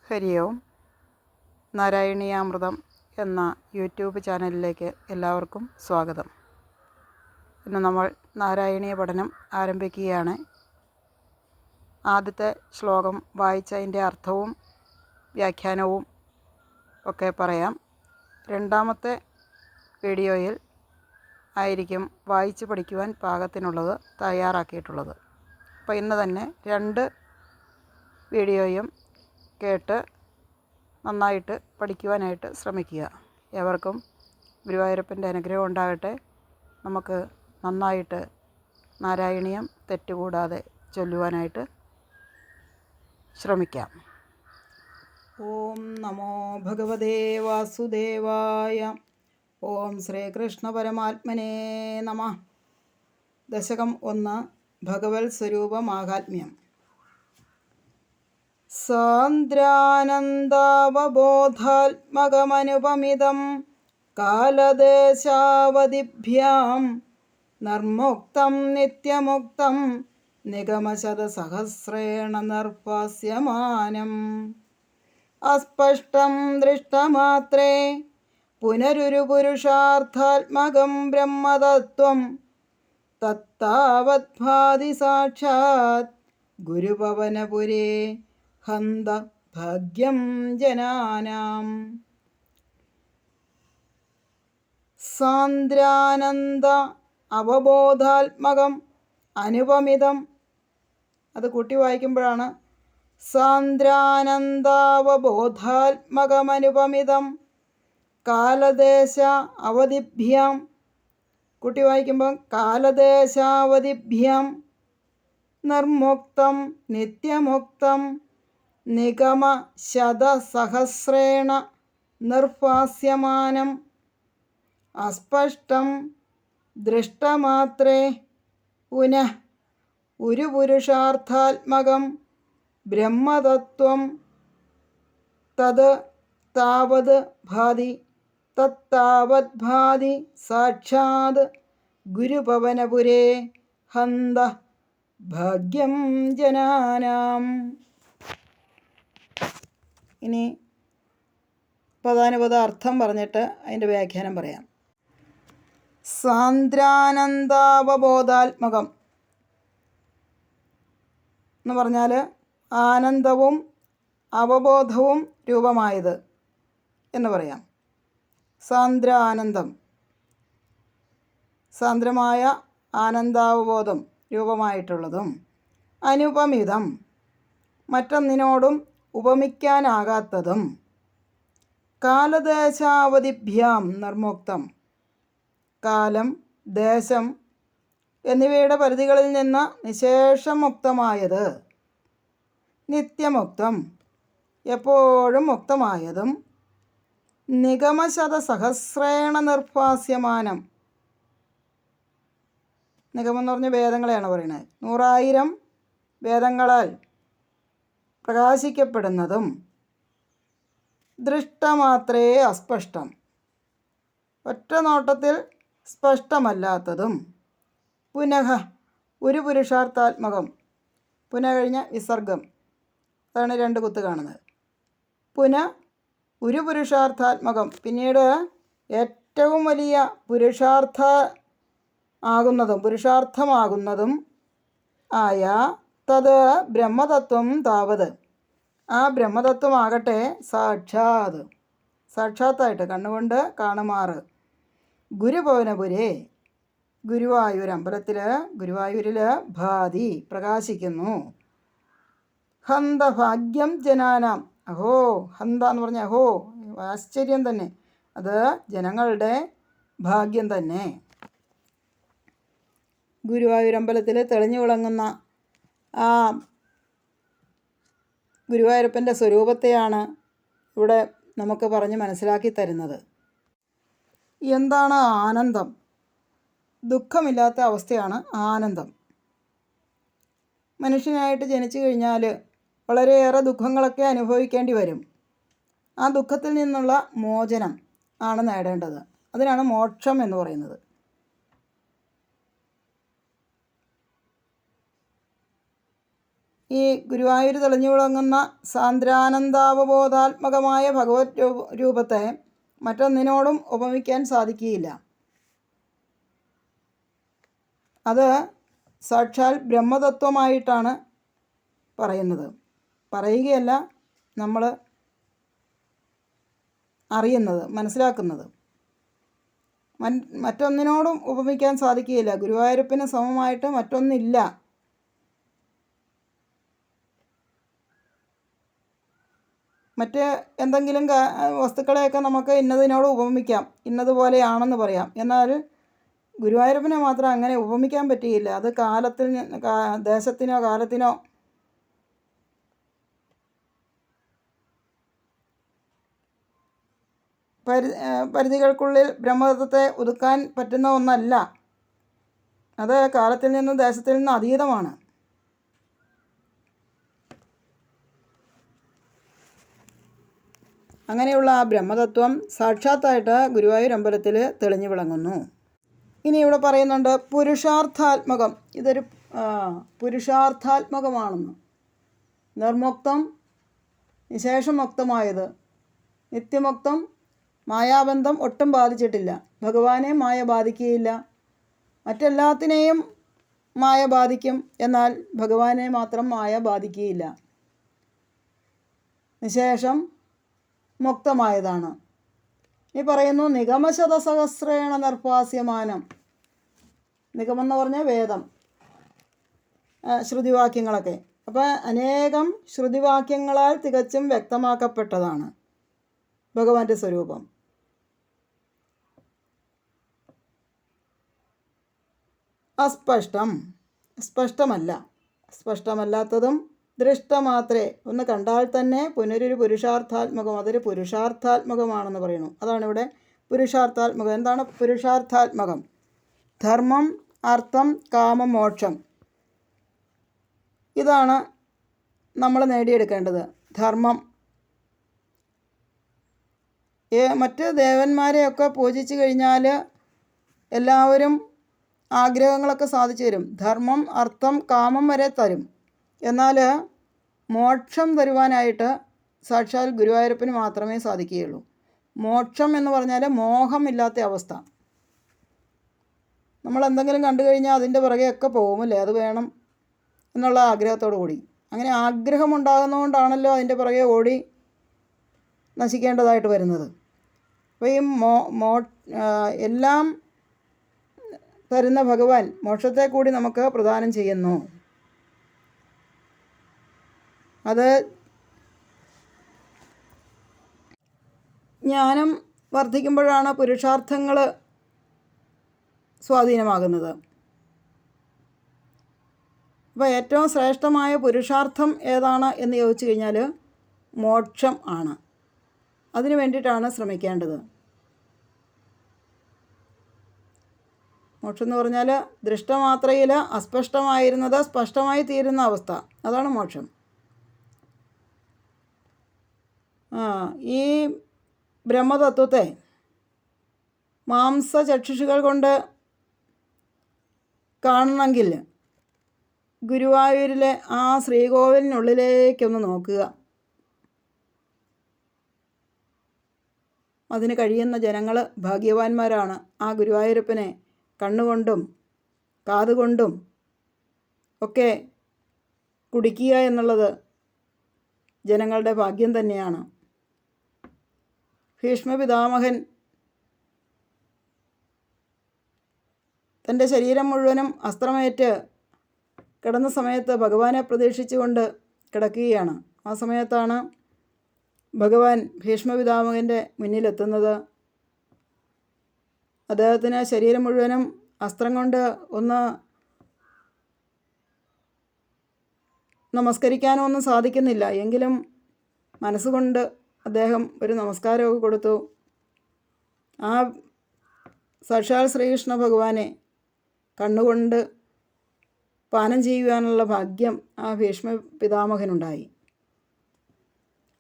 ഹരി ഓം. നാരായണീയാമൃതം എന്ന യൂട്യൂബ് ചാനലിലേക്ക് എല്ലാവർക്കും സ്വാഗതം. ഇന്ന് നമ്മൾ നാരായണീയ പഠനം ആരംഭിക്കുകയാണ്. ആദ്യത്തെ ശ്ലോകം വായിച്ചതിൻ്റെ അർത്ഥവും വ്യാഖ്യാനവും ഒക്കെ പറയാം. രണ്ടാമത്തെ വീഡിയോയിൽ ആയിരിക്കും വായിച്ച് പഠിക്കുവാൻ പാകത്തിനുള്ളത് തയ്യാറാക്കിയിട്ടുള്ളത്. അപ്പോൾ ഇന്ന് തന്നെ രണ്ട് വീഡിയോയും കേട്ട് നന്നായിട്ട് പഠിക്കുവാനായിട്ട് ശ്രമിക്കുക. ഏവർക്കും ഗുരുവായൂരപ്പൻ്റെ അനുഗ്രഹം ഉണ്ടാകട്ടെ. നമുക്ക് നന്നായിട്ട് നാരായണീയം തെറ്റുകൂടാതെ ചൊല്ലുവാനായിട്ട് ശ്രമിക്കാം. ഓം നമോ ഭഗവതേ വാസുദേവായ. ഓം ശ്രീകൃഷ്ണ പരമാത്മനേ നമഃ. ദശകം 1. ഭഗവത് സ്വരൂപ മാഹാത്മ്യം. സാന്ദ്രാനന്ദാവബോധാത്മകമനുപമിതം കാലദേശാവധിഭ്യാം നിർമുക്തം നിത്യമുക്തം നിഗമശതസഹസ്രേണ നിർപ്പാസ്യമാനം. അസ്പഷ്ടം ദൃഷ്ടമാത്രേ പുനരുരു പുരുഷാർത്ഥാത്മകം ബ്രഹ്മതത്വം തത്താവദ്ഭാതി സാക്ഷാത് ഗുരുഭവനപുരേ ഹന്ത ഭാഗ്യം ജനാനാം. സാന്ദ്രാനന്ദ അവബോധാത്മകം അനുപമിതം. അത് കൂട്ടി വായിക്കുമ്പോഴാണ് സാന്ദ്രാനന്ദാവബോധാത്മകമനുപമിതം കാലദേശ അവധിഭ്യാം. കൂട്ടി വായിക്കുമ്പം കാലദേശാവധിഭ്യാം നിർമുക്തം നിത്യമുക്തം നിഗമ ശതസഹസ്രേണ നിർപ്പാസ്യമാനം. അസ്പഷ്ടം ദൃഷ്ടമാത്രേ പുനഃ ഒരു പുരുഷാർത്ഥാത്മകം ബ്രഹ്മതത്വം തത് താവത് ഭാതി തത്താവത് ഭാതി സാക്ഷാത് ഗുരുഭവനപുരേ ഹന്ത ഭാഗ്യം ജനാനാം. ഇനി പദാനുപദ അർത്ഥം പറഞ്ഞിട്ട് അതിൻ്റെ വ്യാഖ്യാനം പറയാം. സാന്ദ്രാനന്ദാവബോധാത്മകം എന്ന് പറഞ്ഞാൽ ആനന്ദവും അവബോധവും രൂപമായത് എന്ന് പറയാം. സാന്ദ്രാനന്ദം, സാന്ദ്രമായ ആനന്ദാവബോധം രൂപമായിട്ടുള്ളതും അനുപമിതം, മറ്റൊന്നിനോടും ഉപമിക്കാനാകാത്തതും കാലദേശാവധിഭ്യാം നിർമുക്തം, കാലം ദേശം എന്നിവയുടെ പരിധികളിൽ നിന്ന് നിശേഷം മുക്തമായത്, നിത്യമുക്തം എപ്പോഴും മുക്തമായതും, നിഗമശതസഹസ്രേണ നിർപ്പാസ്യമാനം. നിഗമം എന്ന് പറഞ്ഞ വേദങ്ങളെയാണ് പറയുന്നത്. 100,000 വേദങ്ങളാൽ പ്രകാശിക്കപ്പെടുന്നതും, ദൃഷ്ടമാത്രേ അസ്പഷ്ടം ഒറ്റ നോട്ടത്തിൽ സ്പഷ്ടമല്ലാത്തതും, പുനഃ ഒരു പുരുഷാർത്ഥാത്മകം. പുനഃ കഴിഞ്ഞ വിസർഗം, അതാണ് 2 കുത്ത് കാണുന്നത്. പുനഃ ഒരു പുരുഷാർത്ഥാത്മകം, പിന്നീട് ഏറ്റവും വലിയ പുരുഷാർത്ഥമാകുന്നതും ആയ തത് ബ്രഹ്മതത്വം താവത്, ആ ബ്രഹ്മതത്വമാകട്ടെ സാക്ഷാത്തായിട്ട് കണ്ണുകൊണ്ട് കാണുമാറ് ഗുരുഭവനപുരേ ഗുരുവായൂരിൽ ഭാതി പ്രകാശിക്കുന്നു. ഹന്ത ഭാഗ്യം ജനാനാം. അഹോ, ഹന്ത എന്ന് പറഞ്ഞാൽ അഹോ, ആശ്ചര്യം തന്നെ, അത് ജനങ്ങളുടെ ഭാഗ്യം തന്നെ. ഗുരുവായൂരമ്പലത്തിൽ തെളിഞ്ഞു വിളങ്ങുന്ന ആ ഗുരുവായൂരപ്പൻ്റെ സ്വരൂപത്തെയാണ് ഇവിടെ നമുക്ക് പറഞ്ഞ് മനസ്സിലാക്കി തരുന്നത്. എന്താണ് ആനന്ദം? ദുഃഖമില്ലാത്ത അവസ്ഥയാണ് ആനന്ദം. മനുഷ്യനായിട്ട് ജനിച്ചു കഴിഞ്ഞാൽ വളരെയേറെ ദുഃഖങ്ങളൊക്കെ അനുഭവിക്കേണ്ടി വരും. ആ ദുഃഖത്തിൽ നിന്നുള്ള മോചനം ആണ് നേടേണ്ടത്. അതിനാണ് മോക്ഷം എന്ന് പറയുന്നത്. ഈ ഗുരുവായൂർ തെളിഞ്ഞു വിളങ്ങുന്ന സാന്ദ്രാനന്ദാവബോധാത്മകമായ ഭഗവത് രൂപത്തെ മറ്റൊന്നിനോടും ഉപമിക്കാൻ സാധിക്കുകയില്ല. അത് സാക്ഷാൽ ബ്രഹ്മതത്വമായിട്ടാണ് പറയുകയല്ല, നമ്മൾ അറിയുന്നത്, മനസ്സിലാക്കുന്നത്. മറ്റൊന്നിനോടും ഉപമിക്കാൻ സാധിക്കുകയില്ല. ഗുരുവായൂരപ്പന് സമമായിട്ട് മറ്റൊന്നില്ല. മറ്റ് എന്തെങ്കിലും വസ്തുക്കളെയൊക്കെ നമുക്ക് ഇന്നതിനോട് ഉപമിക്കാം, ഇന്നതുപോലെയാണെന്ന് പറയാം. എന്നാൽ ഗുരുവായൂരപ്പനെ മാത്രം അങ്ങനെ ഉപമിക്കാൻ പറ്റുകയില്ല. അത് ദേശത്തിനോ കാലത്തിനോ പരിധികൾക്കുള്ളിൽ ബ്രഹ്മതത്വത്തെ ഒതുക്കാൻ പറ്റുന്ന ഒന്നല്ല. അത് കാലത്തിൽ നിന്നും ദേശത്തിൽ നിന്നും അതീതമാണ്. അങ്ങനെയുള്ള ആ ബ്രഹ്മതത്വം സാക്ഷാത്തായിട്ട് ഗുരുവായൂർ അമ്പലത്തിൽ തെളിഞ്ഞു വിളങ്ങുന്നു. ഇനി ഇവിടെ പറയുന്നുണ്ട് പുരുഷാർത്ഥാത്മകം. ഇതൊരു പുരുഷാർത്ഥാത്മകമാണെന്ന്. നിർമുക്തം, വിശേഷമുക്തമായത്, നിത്യമുക്തം, മായാബന്ധം ഒട്ടും ബാധിച്ചിട്ടില്ല. ഭഗവാനെ മായ ബാധിക്കുകയില്ല. മറ്റെല്ലാത്തിനെയും മായ ബാധിക്കും, എന്നാൽ ഭഗവാനെ മാത്രം മായ ബാധിക്കുകയില്ല. നിശേഷം മുക്തമായതാണ്. ഈ പറയുന്നു നിഗമശതസഹസ്രേണ നിർപ്പാസ്യമാനം. നിഗമെന്ന് പറഞ്ഞാൽ വേദം, ശ്രുതിവാക്യങ്ങളൊക്കെ. അപ്പോൾ അനേകം ശ്രുതിവാക്യങ്ങളാൽ തികച്ചും വ്യക്തമാക്കപ്പെട്ടതാണ് ഭഗവാന്റെ സ്വരൂപം. അസ്പഷ്ടം, സ്പഷ്ടമല്ല. സ്പഷ്ടമല്ലാത്തതും ദൃഷ്ടമാത്രേ, ഒന്ന് കണ്ടാൽ തന്നെ പുനരൊരു പുരുഷാർത്ഥാത്മകം, അതൊരു പുരുഷാർത്ഥാത്മകമാണെന്ന് പറയുന്നു. അതാണ് ഇവിടെ പുരുഷാർത്ഥാത്മകം. എന്താണ് പുരുഷാർത്ഥാത്മകം? ധർമ്മം, അർത്ഥം, കാമം, മോക്ഷം. ഇതാണ് നമ്മൾ നേടിയെടുക്കേണ്ടത്. ധർമ്മം, മറ്റ് ദേവന്മാരെയൊക്കെ പൂജിച്ചു കഴിഞ്ഞാൽ എല്ലാവരും ആഗ്രഹങ്ങളൊക്കെ സാധിച്ചു തരും. ധർമ്മം, അർത്ഥം, കാമം വരെ തരും. എന്നാൽ മോക്ഷം തരുവാനായിട്ട് സാക്ഷാൽ ഗുരുവായൂരപ്പന് മാത്രമേ സാധിക്കുകയുള്ളൂ. മോക്ഷം എന്ന് പറഞ്ഞാൽ മോഹമില്ലാത്ത അവസ്ഥ. നമ്മൾ എന്തെങ്കിലും കണ്ടു കഴിഞ്ഞാൽ അതിൻ്റെ പുറകെയൊക്കെ പോകുമല്ലേ, അത് വേണം എന്നുള്ള ആഗ്രഹത്തോടു കൂടി. അങ്ങനെ ആഗ്രഹമുണ്ടാകുന്നതുകൊണ്ടാണല്ലോ അതിൻ്റെ പുറകെ ഓടി നശിക്കേണ്ടതായിട്ട് വരുന്നത്. അപ്പോൾ ഈ എല്ലാം തരുന്ന ഭഗവാൻ മോക്ഷത്തെ കൂടി നമുക്ക് പ്രദാനം ചെയ്യുന്നു. അത് ജ്ഞാനം വർദ്ധിക്കുമ്പോഴാണ് പുരുഷാർത്ഥങ്ങൾ സ്വാധീനമാകുന്നത്. അപ്പോൾ ഏറ്റവും ശ്രേഷ്ഠമായ പുരുഷാർത്ഥം ഏതാണ് എന്ന് ചോദിച്ചു കഴിഞ്ഞാൽ മോക്ഷം ആണ്. അതിനു വേണ്ടിയിട്ടാണ് ശ്രമിക്കേണ്ടത്. മോക്ഷം എന്ന് പറഞ്ഞാൽ ദൃഷ്ടമാത്രയിൽ അസ്പഷ്ടമായിരുന്നത് സ്പഷ്ടമായി തീരുന്ന അവസ്ഥ, അതാണ് മോക്ഷം. ഈ ബ്രഹ്മതത്വത്തെ മാംസചക്ഷുഷുകൾ കൊണ്ട് കാണണമെങ്കിൽ ഗുരുവായൂരിലെ ആ ശ്രീകോവിലിനുള്ളിലേക്കൊന്ന് നോക്കുക. അതിന് കഴിയുന്ന ജനങ്ങൾ ഭാഗ്യവാന്മാരാണ്. ആ ഗുരുവായൂരപ്പനെ കണ്ണുകൊണ്ടും കാതുകൊണ്ടും ഒക്കെ കുടിക്കുക എന്നുള്ളത് ജനങ്ങളുടെ ഭാഗ്യം തന്നെയാണ്. ഭീഷ്മപിതാമഹൻ തൻ്റെ ശരീരം മുഴുവനും അസ്ത്രമേറ്റ് കിടന്ന സമയത്ത് ഭഗവാനെ പ്രതീക്ഷിച്ചുകൊണ്ട് കിടക്കുകയാണ്. ആ സമയത്താണ് ഭഗവാൻ ഭീഷ്മപിതാമഹൻ്റെ മുന്നിലെത്തുന്നത്. അദ്ദേഹത്തിന് ശരീരം മുഴുവനും അസ്ത്രം കൊണ്ട് ഒന്ന് നമസ്കരിക്കാനോ ഒന്നും സാധിക്കുന്നില്ല. എങ്കിലും മനസ്സുകൊണ്ട് അദ്ദേഹം ഒരു നമസ്കാരമൊക്കെ കൊടുത്തു. ആ സാക്ഷാൽ ശ്രീകൃഷ്ണ ഭഗവാനെ കണ്ണുകൊണ്ട് പാനം ചെയ്യുവാനുള്ള ഭാഗ്യം ആ ഭീഷ്മ പിതാമഹനുണ്ടായി.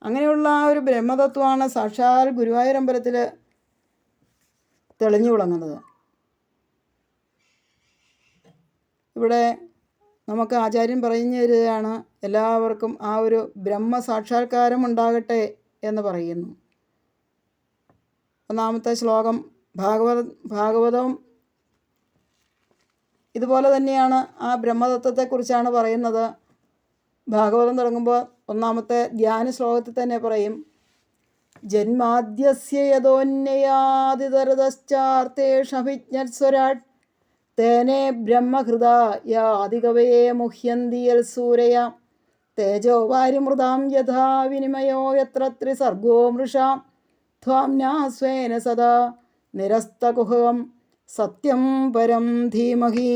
അങ്ങനെയുള്ള ആ ഒരു ബ്രഹ്മതത്വമാണ് സാക്ഷാൽ ഗുരുവായൂരമ്പലത്തിൽ തെളിഞ്ഞു വിളങ്ങുന്നത്. ഇവിടെ നമുക്ക് ആചാര്യൻ പറഞ്ഞു തരികയാണ്, എല്ലാവർക്കും ആ ഒരു ബ്രഹ്മസാക്ഷാത്കാരം ഉണ്ടാകട്ടെ എന്ന് പറയുന്നു. ഒന്നാമത്തെ ശ്ലോകം ഭാഗവതം ഇതുപോലെ തന്നെയാണ്. ആ ബ്രഹ്മതത്വത്തെക്കുറിച്ചാണ് പറയുന്നത്. ഭാഗവതം തുടങ്ങുമ്പോൾ ഒന്നാമത്തെ ധ്യാന ശ്ലോകത്തിൽ തന്നെ പറയും, ജന്മാദ്യസ്യ യതോന്യയാദിതരതശ്ചാർത്തേഷഭിജ്ഞസ്വരാട് തേനേ ബ്രഹ്മഹൃദായാദികവയെ മുഹ്യന്തി യൽ സൂരയ തേജോ വാരിമൃതാം യഥാ വിനിമയോ യത്ര ത്രിസർഗോ മൃഷാ ത്വാംനാ സ്വേന സദാ നിരസ്തകുഹകം സത്യം പരം ധീമഹി.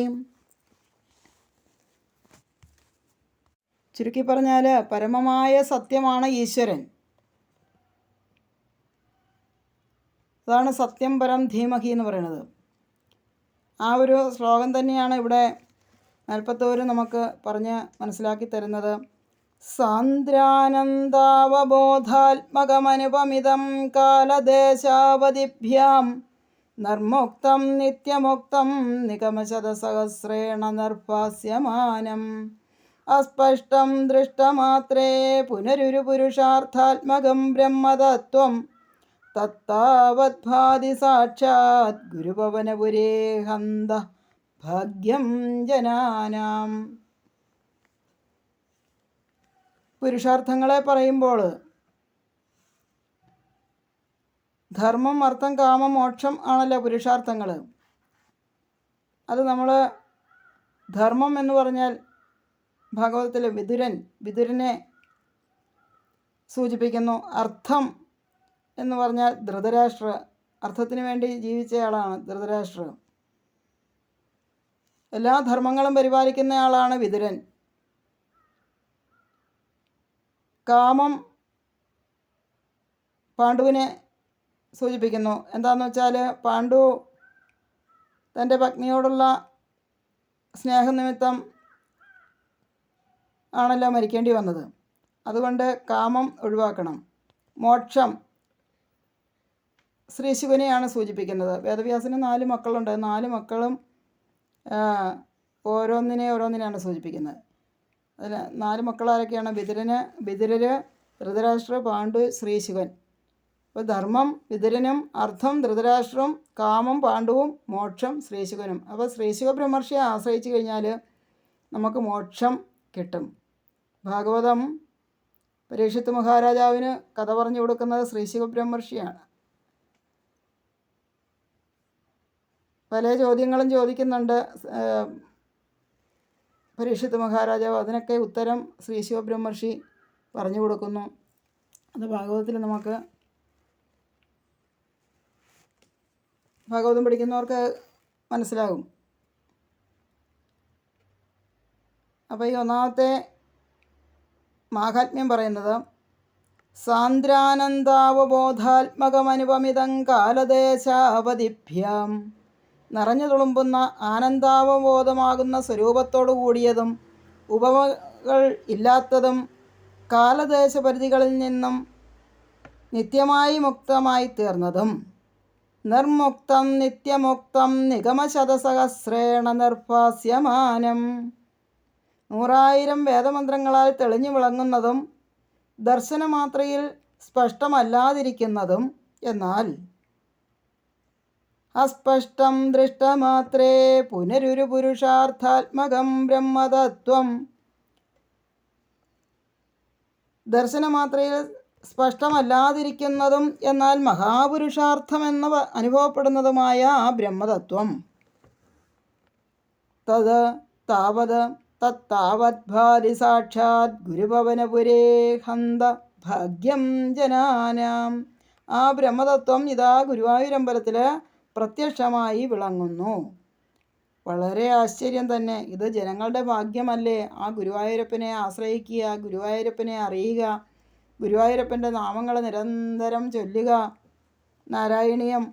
ചുരുക്കി പറഞ്ഞാൽ പരമമായ സത്യമാണ് ഈശ്വരൻ. അതാണ് സത്യം പരം ധീമഹി എന്ന് പറയുന്നത്. ആ ഒരു ശ്ലോകം തന്നെയാണ് ഇവിടെ മേൽപ്പത്തൂര് നമുക്ക് പറഞ്ഞ് മനസ്സിലാക്കി തരുന്നത്. സാന്ദ്രാനന്ദാവബോധാത്മകമനുപമിതം കാലദേശാവധിഭ്യാം നിർമുക്തം നിത്യമുക്തം നിഗമശതസഹസ്രേണ നിർഭാസ്യമാനം അസ്പഷ്ടം ദൃഷ്ടമാത്രേ പുനരുരു പുരുഷാർത്ഥാത്മകം ബ്രഹ്മതത്വം തത്താവദ്ഭാതി സാക്ഷാത് ഗുരുഭവനപുരേ ഹന്ത ഭാഗ്യം ജനാനാം. പുരുഷാർത്ഥങ്ങളെ പറയുമ്പോൾ ധർമ്മം, അർത്ഥം, കാമം, മോക്ഷം ആണല്ലോ പുരുഷാർത്ഥങ്ങൾ. അത് നമ്മൾ ധർമ്മം എന്ന് പറഞ്ഞാൽ ഭാഗവതത്തിൽ വിതുരനെ സൂചിപ്പിക്കുന്നു. അർത്ഥം എന്ന് പറഞ്ഞാൽ ധൃതരാഷ്ട്ര, അർത്ഥത്തിന് വേണ്ടി ജീവിച്ചയാളാണ് ധൃതരാഷ്ട്ര. എല്ലാ ധർമ്മങ്ങളും പരിപാലിക്കുന്നയാളാണ് വിതുരൻ. കാമം പാണ്ഡുവിനെ സൂചിപ്പിക്കുന്നു. എന്താണെന്ന് വെച്ചാൽ പാണ്ഡു തൻ്റെ പത്നിയോടുള്ള സ്നേഹനിമിത്തം ആണല്ലോ മരിക്കേണ്ടി വന്നത്. അതുകൊണ്ട് കാമം ഒഴിവാക്കണം. മോക്ഷം ശ്രീശിവനെയാണ് സൂചിപ്പിക്കുന്നത്. വേദവ്യാസന് 4 മക്കളുണ്ട്. 4 മക്കളും ഓരോന്നിനെയാണ് സൂചിപ്പിക്കുന്നത്. അതിൽ 4 മക്കളാരൊക്കെയാണ്? വിതുരര്, ധൃതരാഷ്ട്ര, പാണ്ഡു, ശ്രീശിവൻ. അപ്പോൾ ധർമ്മം വിതുരനും, അർത്ഥം ധൃതരാഷ്ട്രവും, കാമം പാണ്ഡുവും, മോക്ഷം ശ്രീശിവനും. അപ്പോൾ ശ്രീശിവ ബ്രഹ്മർഷിയെ ആശ്രയിച്ചു കഴിഞ്ഞാൽ നമുക്ക് മോക്ഷം കിട്ടും. ഭാഗവതം പരീക്ഷിത്ത് മഹാരാജാവിന് കഥ പറഞ്ഞു കൊടുക്കുന്നത് ശ്രീശിവ ബ്രഹ്മർഷിയാണ്. പല ചോദ്യങ്ങളും ചോദിക്കുന്നുണ്ട് പരീക്ഷിത്ത് മഹാരാജാവ്. അതിനൊക്കെ ഉത്തരം ശ്രീശിവ ബ്രഹ്മർഷി പറഞ്ഞു കൊടുക്കുന്നു. അത് ഭാഗവതത്തിൽ നമുക്ക് ഭാഗവതം പഠിക്കുന്നവർക്ക് മനസ്സിലാകും. അപ്പോൾ ഈ ഒന്നാമത്തെ മാഹാത്മ്യം പറയുന്നത് സാന്ദ്രാനന്ദാവബോധാത്മകമനുപമിതം കാലദേശാവധിഭ്യാം. നിറഞ്ഞു തുളുമ്പുന്ന ആനന്ദാവബോധമാകുന്ന സ്വരൂപത്തോടു കൂടിയതും ഉപമകൾ ഇല്ലാത്തതും കാലദേശപരിധികളിൽ നിന്നും നിത്യമായി മുക്തമായി തീർന്നതും നിർമുക്തം നിത്യമുക്തം നിഗമശതസഹസ്രേണ നിർഭാസ്യമാനം. 100,000 വേദമന്ത്രങ്ങളാൽ തെളിഞ്ഞു വിളങ്ങുന്നതും ദർശനമാത്രയിൽ സ്പഷ്ടമല്ലാതിരിക്കുന്നതും എന്നാൽ അസ്പഷ്ടം ദൃഷ്ടമാത്രേ പുനരുരു പുരുഷാർത്ഥാത്മകം ബ്രഹ്മതത്വം. ദർശനമാത്രയിൽ സ്പഷ്ടമല്ലാതിരിക്കുന്നതും എന്നാൽ മഹാപുരുഷാർത്ഥമെന്ന് അനുഭവപ്പെടുന്നതുമായ ആ ബ്രഹ്മതത്വം തത്താവദ്ഭാതി സാക്ഷാത് ഗുരുഭവനപുരേ ഹന്ത ഭാഗ്യം ജനാനാം. ആ ബ്രഹ്മതത്വം ഇതാ ഗുരുവായൂരമ്പലത്തിൽ പ്രത്യക്ഷമായി വിളങ്ങുന്നു. വളരെ ആശ്ചര്യം തന്നെ. ഇത് ജനങ്ങളുടെ ഭാഗ്യമല്ലേ? ആ ഗുരുവായൂരപ്പനെ ആശ്രയിക്കുക, ഗുരുവായൂരപ്പനെ അറിയുക, ഗുരുവായൂരപ്പൻ്റെ നാമങ്ങൾ നിരന്തരം ചൊല്ലുക, നാരായണീയം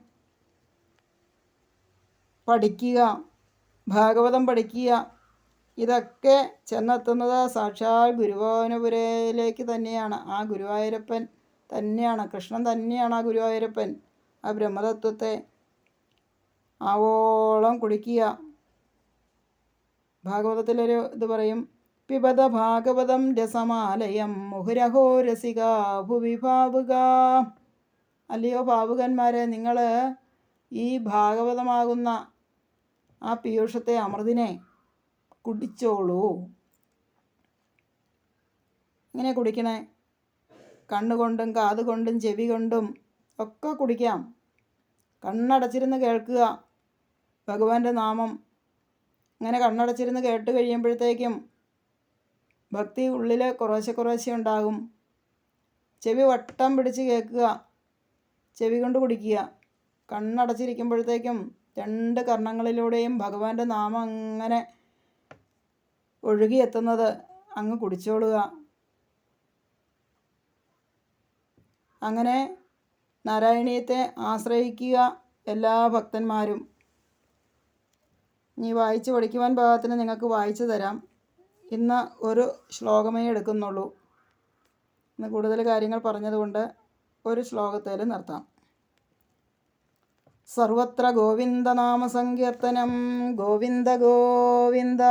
പഠിക്കുക, ഭാഗവതം പഠിക്കുക. ഇതൊക്കെ ചെന്നെത്തുന്നത് സാക്ഷാൽ ഗുരുവായൂരപുരയിലേക്ക് തന്നെയാണ്. ആ ഗുരുവായൂരപ്പൻ തന്നെയാണ്, കൃഷ്ണൻ തന്നെയാണ് ആ ഗുരുവായൂരപ്പൻ. ആ ബ്രഹ്മതത്വത്തെ ആവോളം കുടിക്കുക. ഭാഗവതത്തിലൊരു ഇത് പറയും, പിബത ഭാഗവതം രസമാലയം മുഹുരഹോ രസിക ഭുവി ഭാവുക. അല്ലയോ ഭാവുകന്മാരെ, നിങ്ങൾ ഈ ഭാഗവതമാകുന്ന ആ പീയൂഷത്തെ, അമൃതിനെ കുടിച്ചോളൂ. ഇങ്ങനെ കുടിക്കണേ, കണ്ണുകൊണ്ടും കാതുകൊണ്ടും ചെവി കൊണ്ടും ഒക്കെ കുടിക്കാം. കണ്ണടച്ചിരുന്ന് കേൾക്കുക ഭഗവാന്റെ നാമം. അങ്ങനെ കണ്ണടച്ചിരുന്ന് കേട്ട് കഴിയുമ്പോഴത്തേക്കും ഭക്തി ഉള്ളിൽ കുറേശ്ശെ ഉണ്ടാകും. ചെവി വട്ടം പിടിച്ച് കേൾക്കുക, ചെവി കൊണ്ട് കുടിക്കുക. കണ്ണടച്ചിരിക്കുമ്പോഴത്തേക്കും രണ്ട് കർണങ്ങളിലൂടെയും ഭഗവാന്റെ നാമം അങ്ങനെ ഒഴുകിയെത്തുന്നത് അങ്ങ് കുടിച്ചോളുക. അങ്ങനെ നാരായണീയത്തെ ആശ്രയിക്കുക എല്ലാ ഭക്തന്മാരും. ഇനി വായിച്ച് പഠിക്കുവാൻ പാകത്തിന് നിങ്ങൾക്ക് വായിച്ചു തരാം. ഇന്ന് ഒരു ശ്ലോകമേ എടുക്കുന്നുള്ളൂ. ഇന്ന് കൂടുതൽ കാര്യങ്ങൾ പറഞ്ഞതുകൊണ്ട് ഒരു ശ്ലോകത്തിൽ നിർത്താം. സർവത്ര ഗോവിന്ദനാമ സങ്കീർത്തനം, ഗോവിന്ദ ഗോവിന്ദ.